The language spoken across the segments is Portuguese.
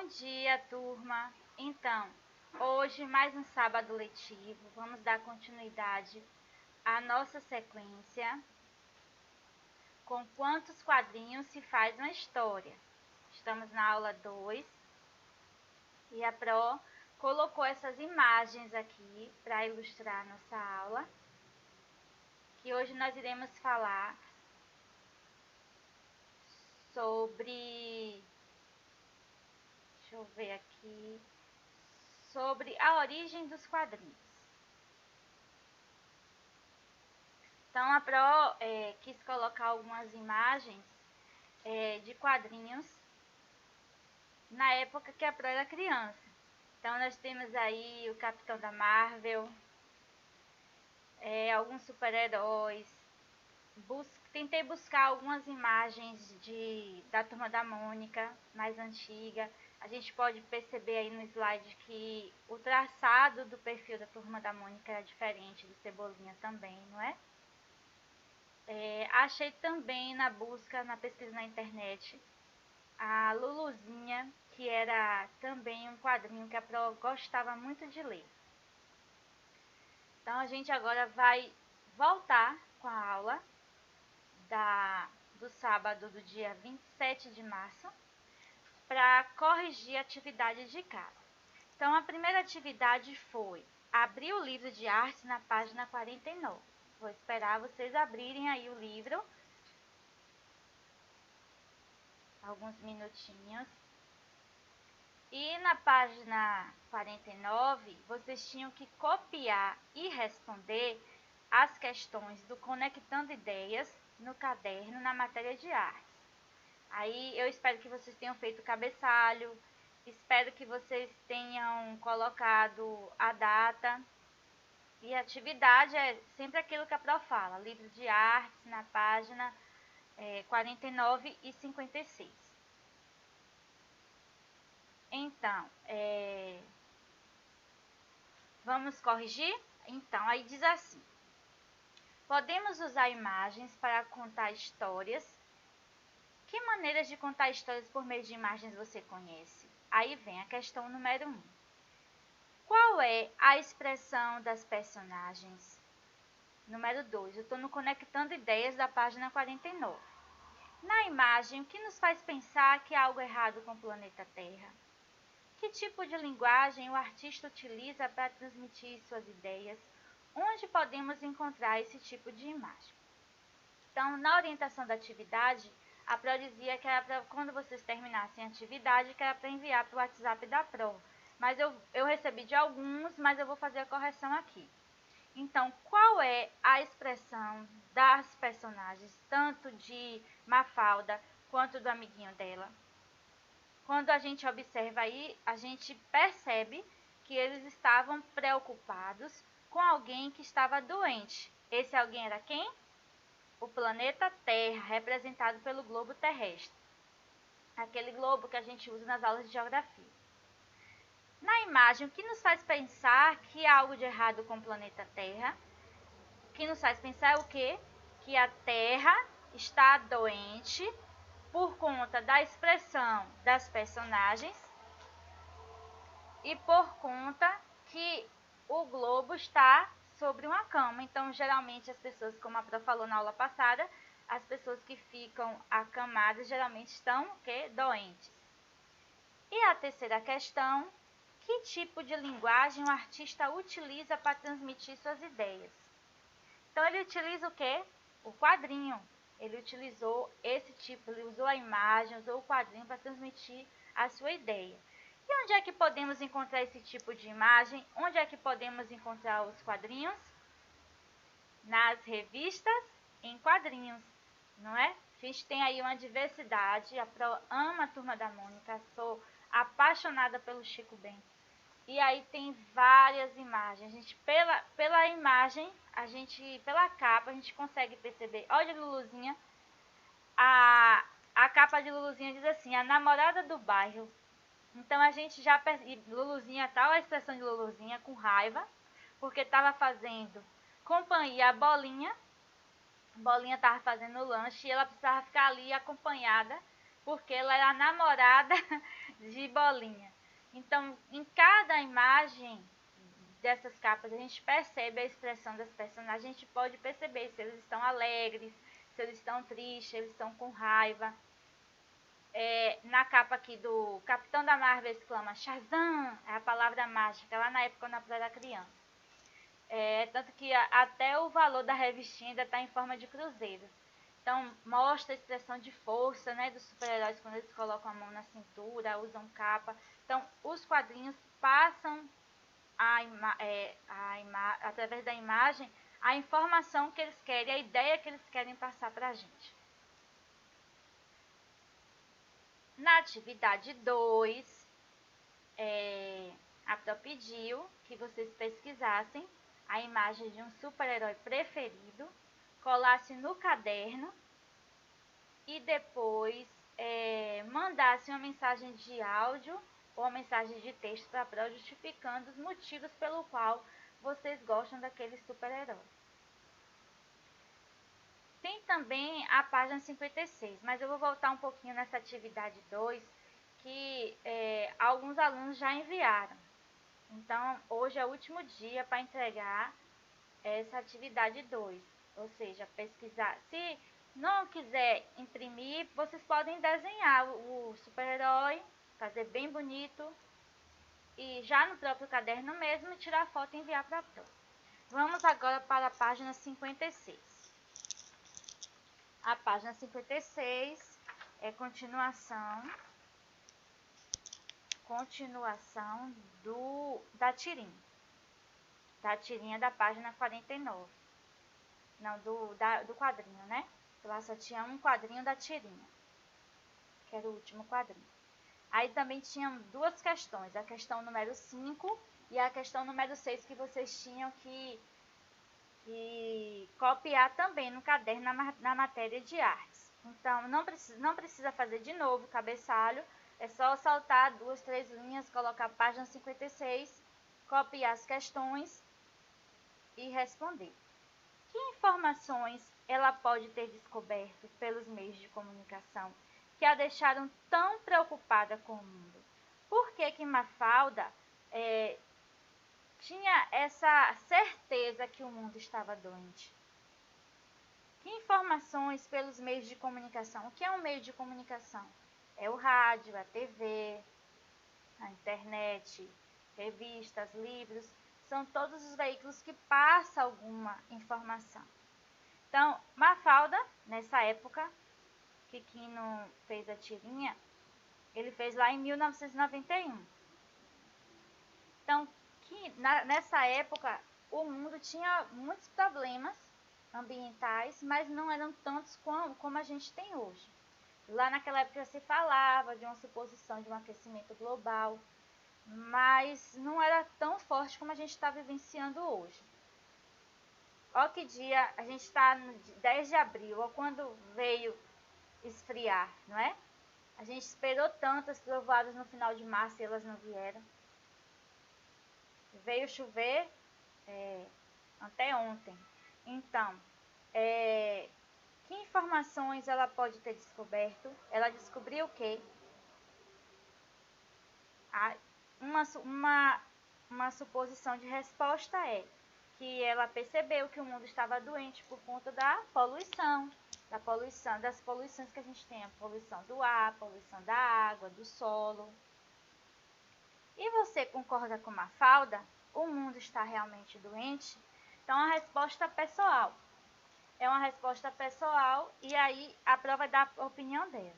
Bom dia, turma! Então, hoje, mais um sábado letivo, vamos dar continuidade à nossa sequência com quantos quadrinhos se faz uma história. Estamos na aula 2 e a Pro colocou essas imagens aqui para ilustrar a nossa aula, que hoje nós iremos falar sobre... Deixa eu ver aqui... sobre a origem dos quadrinhos. Então, a Pro quis colocar algumas imagens de quadrinhos na época que a Pro era criança. Então, nós temos aí o Capitão da Marvel, alguns super-heróis. Tentei buscar algumas imagens da Turma da Mônica, mais antiga. A gente pode perceber aí no slide que o traçado do perfil da Turma da Mônica é diferente do Cebolinha também, não é? Achei também na busca, na pesquisa na internet, a Luluzinha, que era também um quadrinho que a Pro gostava muito de ler. Então, a gente agora vai voltar com a aula do sábado do dia 27 de março para corrigir a atividade de casa. Então, a primeira atividade foi abrir o livro de arte na página 49. Vou esperar vocês abrirem aí o livro. Alguns minutinhos. E na página 49, vocês tinham que copiar e responder as questões do Conectando Ideias no caderno na matéria de artes. Aí eu espero que vocês tenham feito o cabeçalho, espero que vocês tenham colocado a data. E a atividade é sempre aquilo que a Pro fala, livro de artes na página 49 e 56. Então, vamos corrigir? Então, aí diz assim: podemos usar imagens para contar histórias. Que maneiras de contar histórias por meio de imagens você conhece? Aí vem a questão número 1. Qual é a expressão das personagens? Número 2, eu estou no Conectando Ideias da página 49. Na imagem, o que nos faz pensar que há algo errado com o planeta Terra? Que tipo de linguagem o artista utiliza para transmitir suas ideias? Onde podemos encontrar esse tipo de imagem? Então, na orientação da atividade, a Pro dizia que era quando vocês terminassem a atividade, que era para enviar para o WhatsApp da Pro. Mas eu recebi de alguns, mas eu vou fazer a correção aqui. Então, qual é a expressão das personagens, tanto de Mafalda quanto do amiguinho dela? Quando a gente observa aí, a gente percebe que eles estavam preocupados com alguém que estava doente. Esse alguém era quem? O planeta Terra, representado pelo globo terrestre. Aquele globo que a gente usa nas aulas de geografia. Na imagem, o que nos faz pensar que há algo de errado com o planeta Terra? O que nos faz pensar é o quê? Que a Terra está doente por conta da expressão das personagens e por conta que o globo está sobre uma cama. Então, geralmente, as pessoas, como a Pro falou na aula passada, as pessoas que ficam acamadas geralmente estão doentes. E a terceira questão: que tipo de linguagem o artista utiliza para transmitir suas ideias? Então, ele utiliza o quê? O quadrinho. Ele utilizou esse tipo, ele usou a imagem, usou o quadrinho para transmitir a sua ideia. E onde é que podemos encontrar esse tipo de imagem? Onde é que podemos encontrar os quadrinhos? Nas revistas em quadrinhos, não é? A gente tem aí uma diversidade. A Pro ama a Turma da Mônica, sou apaixonada pelo Chico Bento. E aí tem várias imagens. A gente, pela imagem, pela capa, a gente consegue perceber. Olha, Luluzinha. A capa de Luluzinha diz assim: a namorada do bairro. Então a gente já percebe. Luluzinha, tal a expressão de Luluzinha, com raiva, porque estava fazendo companhia a Bolinha. A Bolinha estava fazendo o lanche e ela precisava ficar ali acompanhada, porque ela era a namorada de bolinha. Então, em cada imagem dessas capas, a gente percebe a expressão das personagens. A gente pode perceber se eles estão alegres, se eles estão tristes, se eles estão com raiva. Na capa aqui do Capitão da Marvel exclama Shazam, é a palavra mágica, lá na época quando eu era criança. Tanto que até o valor da revistinha ainda está em forma de cruzeiro. Então, mostra a expressão de força, né, dos super-heróis quando eles colocam a mão na cintura, usam capa. Então, os quadrinhos passam através da imagem a informação que eles querem, a ideia que eles querem passar para a gente. Na atividade 2, a Pro pediu que vocês pesquisassem a imagem de um super-herói preferido, colassem no caderno e depois mandassem uma mensagem de áudio ou uma mensagem de texto para a Pro justificando os motivos pelo qual vocês gostam daquele super-herói. Tem também a página 56, mas eu vou voltar um pouquinho nessa atividade 2, que alguns alunos já enviaram. Então, hoje é o último dia para entregar essa atividade 2, ou seja, pesquisar. Se não quiser imprimir, vocês podem desenhar o super-herói, fazer bem bonito, e já no próprio caderno mesmo, tirar foto e enviar para a Pro. Vamos agora para a página 56. A página 56 é continuação da tirinha. Da tirinha da página 49. Não, do quadrinho, né? Lá só tinha um quadrinho da tirinha, que era o último quadrinho. Aí também tinham duas questões, a questão número 5 e a questão número 6, que vocês tinham que copiar também no caderno na matéria de artes. Então, não precisa fazer de novo o cabeçalho, é só saltar 2, 3 linhas, colocar a página 56, copiar as questões e responder. Que informações ela pode ter descoberto pelos meios de comunicação que a deixaram tão preocupada com o mundo? Por que Mafalda tinha essa certeza que o mundo estava doente? Que informações pelos meios de comunicação? O que é um meio de comunicação? É o rádio, a TV, a internet, revistas, livros. São todos os veículos que passam alguma informação. Então, Mafalda, nessa época, que Quino fez a tirinha, ele fez lá em 1991. Então, nessa época, o mundo tinha muitos problemas ambientais, mas não eram tantos como a gente tem hoje. Lá naquela época se falava de uma suposição de um aquecimento global, mas não era tão forte como a gente está vivenciando hoje. Ó que dia, a gente está no 10 de abril, ó quando veio esfriar, não é? A gente esperou tanto as trovoadas no final de março e elas não vieram. Veio chover até ontem. Então, que informações ela pode ter descoberto? Ela descobriu o quê? Uma suposição de resposta é que ela percebeu que o mundo estava doente por conta das poluições que a gente tem, a poluição do ar, a poluição da água, do solo. E você concorda com Mafalda? O mundo está realmente doente? Então, a resposta pessoal. É uma resposta pessoal e aí a prova vai dar a opinião dela.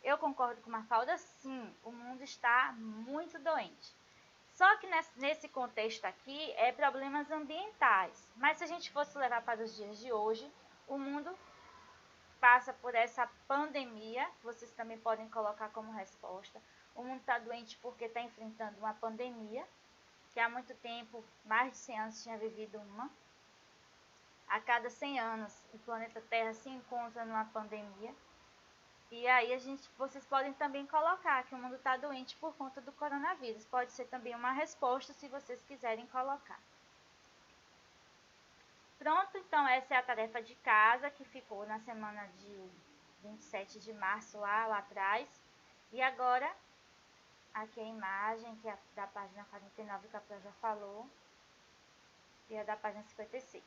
Eu concordo com Mafalda, sim, o mundo está muito doente. Só que nesse contexto aqui é problemas ambientais. Mas se a gente fosse levar para os dias de hoje, o mundo passa por essa pandemia, vocês também podem colocar como resposta. O mundo está doente porque está enfrentando uma pandemia, que há muito tempo, mais de 100 anos, tinha vivido uma. A cada 100 anos, o planeta Terra se encontra numa pandemia. E aí vocês podem também colocar que o mundo está doente por conta do coronavírus. Pode ser também uma resposta se vocês quiserem colocar. Pronto, então essa é a tarefa de casa que ficou na semana de 27 de março lá atrás. E agora Aqui a imagem, que é da página 49, que a Pro já falou, e a da página 56.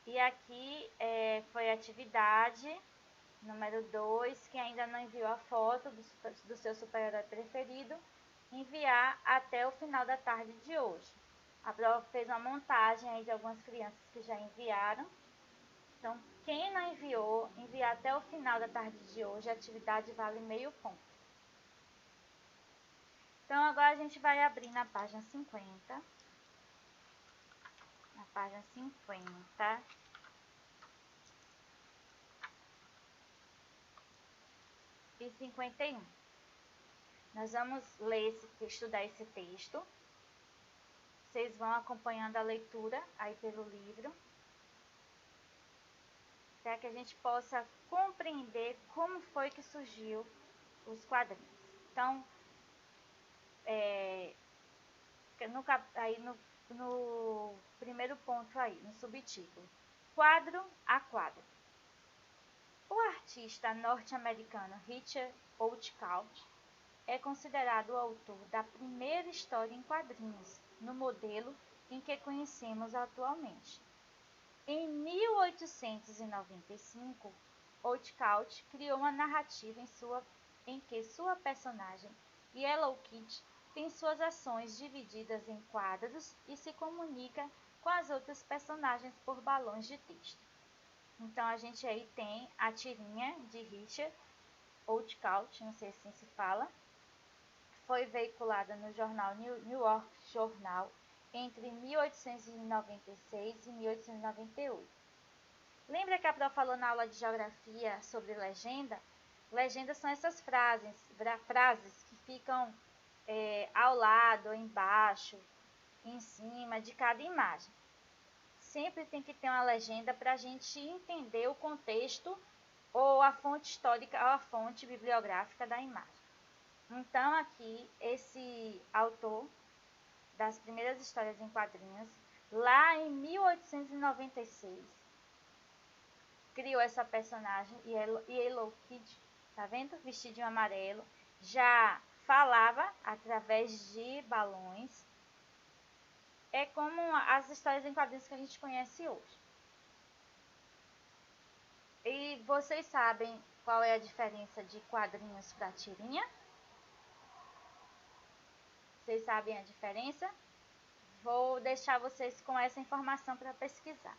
E aqui foi a atividade número 2, que ainda não enviou a foto do seu super-herói preferido, enviar até o final da tarde de hoje. A Pro fez uma montagem aí de algumas crianças que já enviaram. Então, quem não enviou, enviar até o final da tarde de hoje, a atividade vale meio ponto. Então, agora a gente vai abrir na página 50. Na página 50. E 51. Nós vamos estudar esse texto. Vocês vão acompanhando a leitura aí pelo livro, para que a gente possa compreender como foi que surgiu os quadrinhos. Então, no primeiro ponto aí, no subtítulo, quadro a quadro. O artista norte-americano Richard Outcault é considerado o autor da primeira história em quadrinhos, no modelo em que conhecemos atualmente. Em 1895, Outcault criou uma narrativa em que sua personagem, Yellow Kid, tem suas ações divididas em quadros e se comunica com as outras personagens por balões de texto. Então, a gente aí tem a tirinha de Richard Outcault, não sei se assim se fala, foi veiculada no jornal New York Journal entre 1896 e 1898. Lembra que a Pro falou na aula de geografia sobre legenda? Legendas são essas frases que ficam ao lado, embaixo, em cima de cada imagem. Sempre tem que ter uma legenda para a gente entender o contexto ou a fonte histórica ou a fonte bibliográfica da imagem. Então, aqui, esse autor das primeiras histórias em quadrinhos, lá em 1896, criou essa personagem, Yellow Kid, tá vendo? Vestidinho amarelo, já falava através de balões. É como as histórias em quadrinhos que a gente conhece hoje. E vocês sabem qual é a diferença de quadrinhos para tirinha? Vocês sabem a diferença? Vou deixar vocês com essa informação para pesquisar.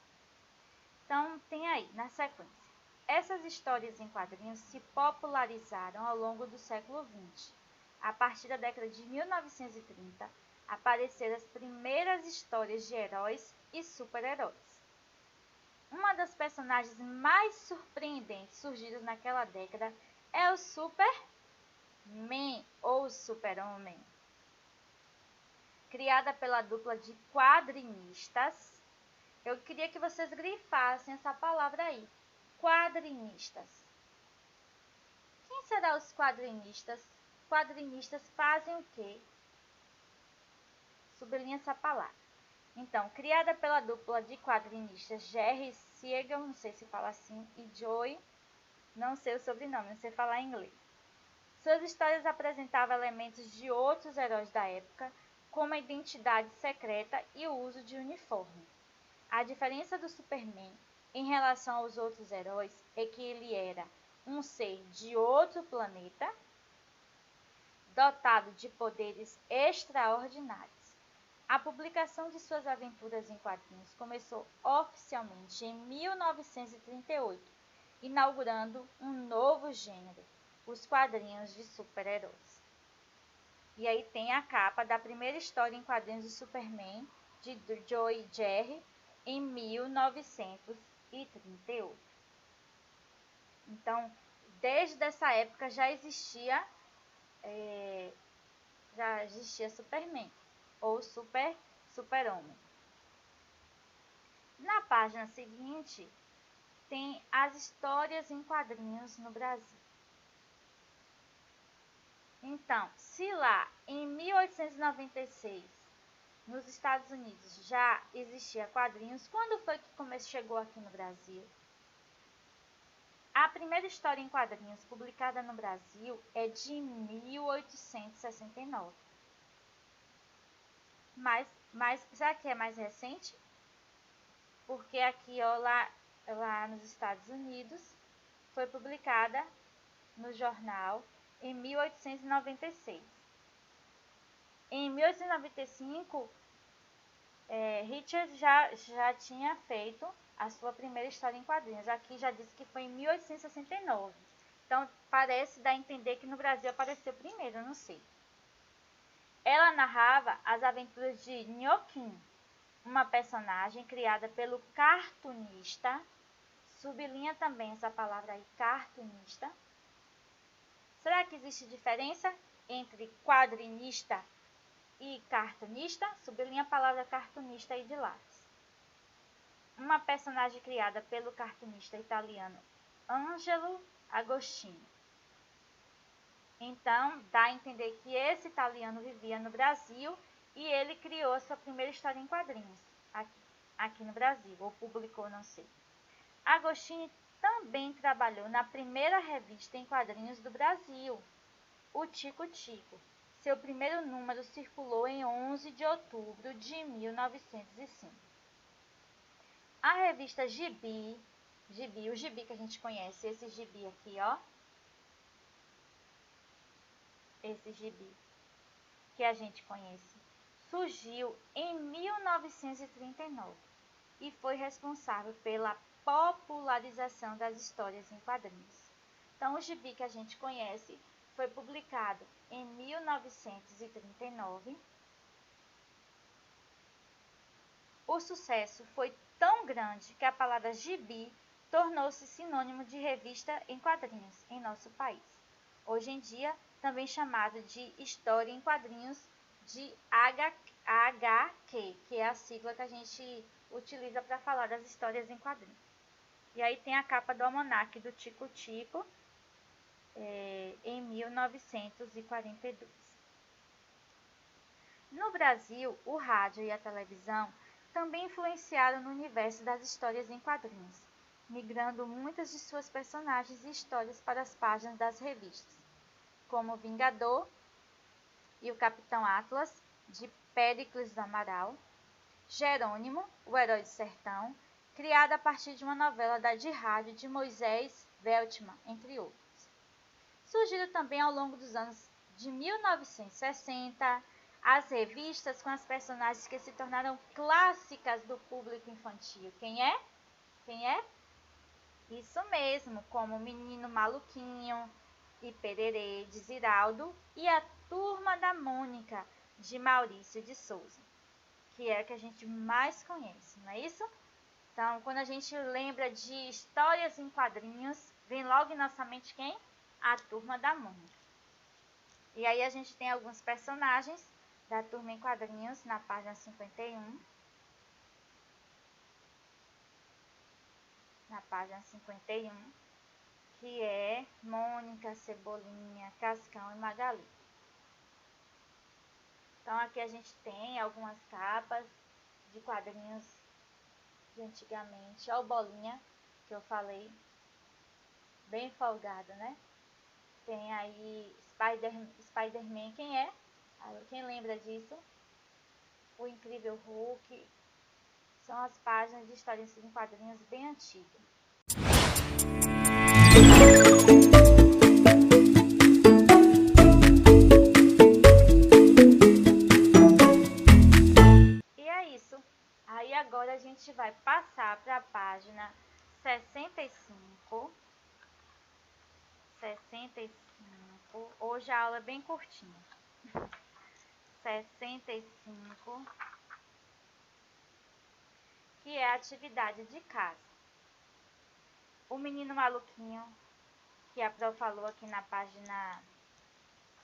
Então, tem aí, na sequência. Essas histórias em quadrinhos se popularizaram ao longo do século XX. A partir da década de 1930, apareceram as primeiras histórias de heróis e super-heróis. Uma das personagens mais surpreendentes surgidas naquela década é o Superman, ou Super-Homem. Criada pela dupla de quadrinistas, eu queria que vocês grifassem essa palavra aí, quadrinistas. Quem serão os quadrinistas? Quadrinistas fazem o quê? Sublinha essa palavra. Então, criada pela dupla de quadrinistas Jerry Siegel, não sei se fala assim, e Joey, não sei o sobrenome, não sei falar em inglês. Suas histórias apresentavam elementos de outros heróis da época, como a identidade secreta e o uso de uniforme. A diferença do Superman em relação aos outros heróis é que ele era um ser de outro planeta, dotado de poderes extraordinários. A publicação de suas aventuras em quadrinhos começou oficialmente em 1938, inaugurando um novo gênero, os quadrinhos de super-heróis. E aí tem a capa da primeira história em quadrinhos de Superman, de Joey Jerry, em 1938. Então, desde essa época já existia Superman, ou Super-Homem. Na página seguinte, tem as histórias em quadrinhos no Brasil. Então, se lá em 1896, nos Estados Unidos, já existia quadrinhos, quando foi que chegou aqui no Brasil? A primeira história em quadrinhos publicada no Brasil é de 1869. Mas será que é mais recente? Porque aqui, ó, lá nos Estados Unidos, foi publicada no jornal em 1896. Em 1895, Richard já tinha feito a sua primeira história em quadrinhos. Aqui já disse que foi em 1869. Então, parece dar a entender que no Brasil apareceu primeiro, eu não sei. Ela narrava as aventuras de Nhoquinho, uma personagem criada pelo cartunista. Sublinha também essa palavra aí, cartunista. Será que existe diferença entre quadrinista e cartunista? Sublinha a palavra cartunista aí de lápis. Uma personagem criada pelo cartunista italiano Angelo Agostini. Então, dá a entender que esse italiano vivia no Brasil e ele criou a sua primeira história em quadrinhos aqui no Brasil, ou publicou, não sei. Agostini também trabalhou na primeira revista em quadrinhos do Brasil, o Tico Tico. Seu primeiro número circulou em 11 de outubro de 1905. A revista Gibi, o Gibi que a gente conhece, esse Gibi aqui, ó. Esse Gibi que a gente conhece, surgiu em 1939 e foi responsável pela popularização das histórias em quadrinhos. Então, o Gibi que a gente conhece foi publicado em 1939. O sucesso foi tão grande que a palavra gibi tornou-se sinônimo de revista em quadrinhos em nosso país. Hoje em dia, também chamado de história em quadrinhos de HQ, que é a sigla que a gente utiliza para falar das histórias em quadrinhos. E aí tem a capa do almanaque do Tico Tico, em 1942. No Brasil, o rádio e a televisão também influenciaram no universo das histórias em quadrinhos, migrando muitas de suas personagens e histórias para as páginas das revistas, como o Vingador e o Capitão Atlas, de Péricles do Amaral, Jerônimo, o Herói do Sertão, criada a partir de uma novela de rádio de Moisés Veltman, entre outros. Surgiram também ao longo dos anos de 1960 as revistas com as personagens que se tornaram clássicas do público infantil. Quem é? Isso mesmo, como o Menino Maluquinho e Pererê, de Ziraldo, e a Turma da Mônica, de Maurício de Souza, que é a que a gente mais conhece, não é isso? Então, quando a gente lembra de histórias em quadrinhos, vem logo em nossa mente quem? A Turma da Mônica. E aí a gente tem alguns personagens da Turma em Quadrinhos na página 51. Na página 51, que é Mônica, Cebolinha, Cascão e Magali. Então aqui a gente tem algumas capas de quadrinhos de antigamente. Olha o Bolinha, que eu falei, bem folgado, né? Tem aí Spider-Man, quem é? Quem lembra disso? O Incrível Hulk. São as páginas de histórias em quadrinhos bem antigas. E é isso. Aí agora a gente vai passar para a página 65. 65. Hoje a aula é bem curtinha. 65. Que é a atividade de casa. O Menino Maluquinho, que a Pro falou aqui na página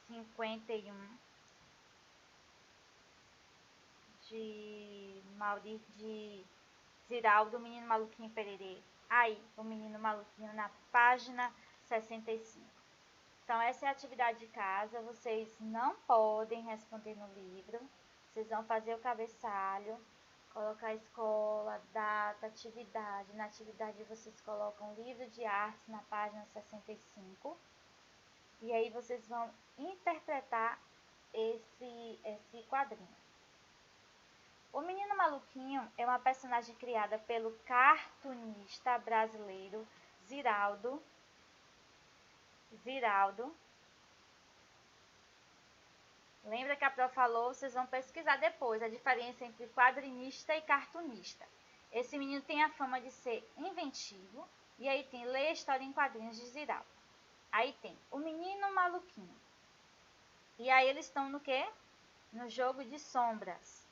51, de Ziraldo, o Menino Maluquinho Pererê. Aí, o Menino Maluquinho na página 65. Então, essa é a atividade de casa. Vocês não podem responder no livro. Vocês vão fazer o cabeçalho Colocar a escola, data, atividade. Na atividade vocês colocam livro de artes na página 65. E aí vocês vão interpretar esse quadrinho. O Menino Maluquinho é uma personagem criada pelo cartunista brasileiro Ziraldo. Lembra que a Pro falou, vocês vão pesquisar depois a diferença entre quadrinista e cartunista. Esse menino tem a fama de ser inventivo, e aí tem Lê a História em Quadrinhos de Ziraldo. Aí tem O Menino Maluquinho. E aí eles estão no quê? No jogo de sombras.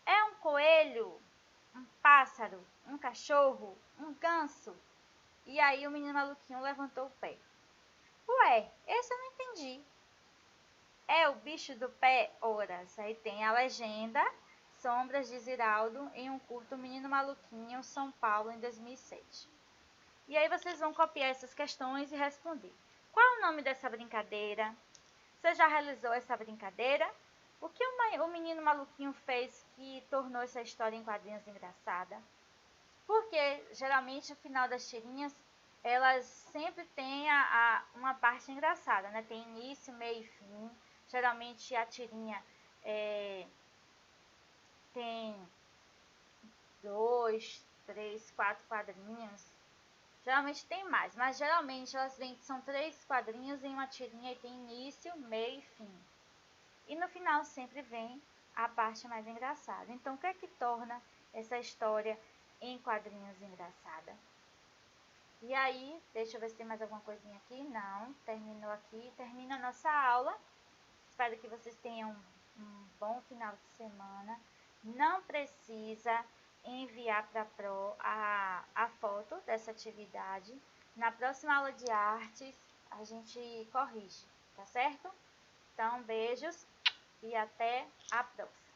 É um coelho, um pássaro, um cachorro, um ganso. E aí o Menino Maluquinho levantou o pé. Ué, esse eu não entendi. É o bicho do pé, horas. Aí tem a legenda, Sombras de Ziraldo, em um curto Menino Maluquinho, São Paulo, em 2007. E aí vocês vão copiar essas questões e responder. Qual é o nome dessa brincadeira? Você já realizou essa brincadeira? O que o Menino Maluquinho fez que tornou essa história em quadrinhos engraçada? Porque geralmente o final das tirinhas elas sempre têm uma parte engraçada, né? Tem início, meio e fim. Geralmente a tirinha tem 2, 3, 4 quadrinhos. Geralmente tem mais, mas geralmente elas vêm que são 3 quadrinhos em uma tirinha e tem início, meio e fim. E no final sempre vem a parte mais engraçada. Então o que é que torna essa história em quadrinhos engraçada? E aí, deixa eu ver se tem mais alguma coisinha aqui. Não, terminou aqui. Termina a nossa aula. Espero que vocês tenham um bom final de semana. Não precisa enviar para a Pro a foto dessa atividade. Na próxima aula de artes, a gente corrige, tá certo? Então, beijos e até a próxima.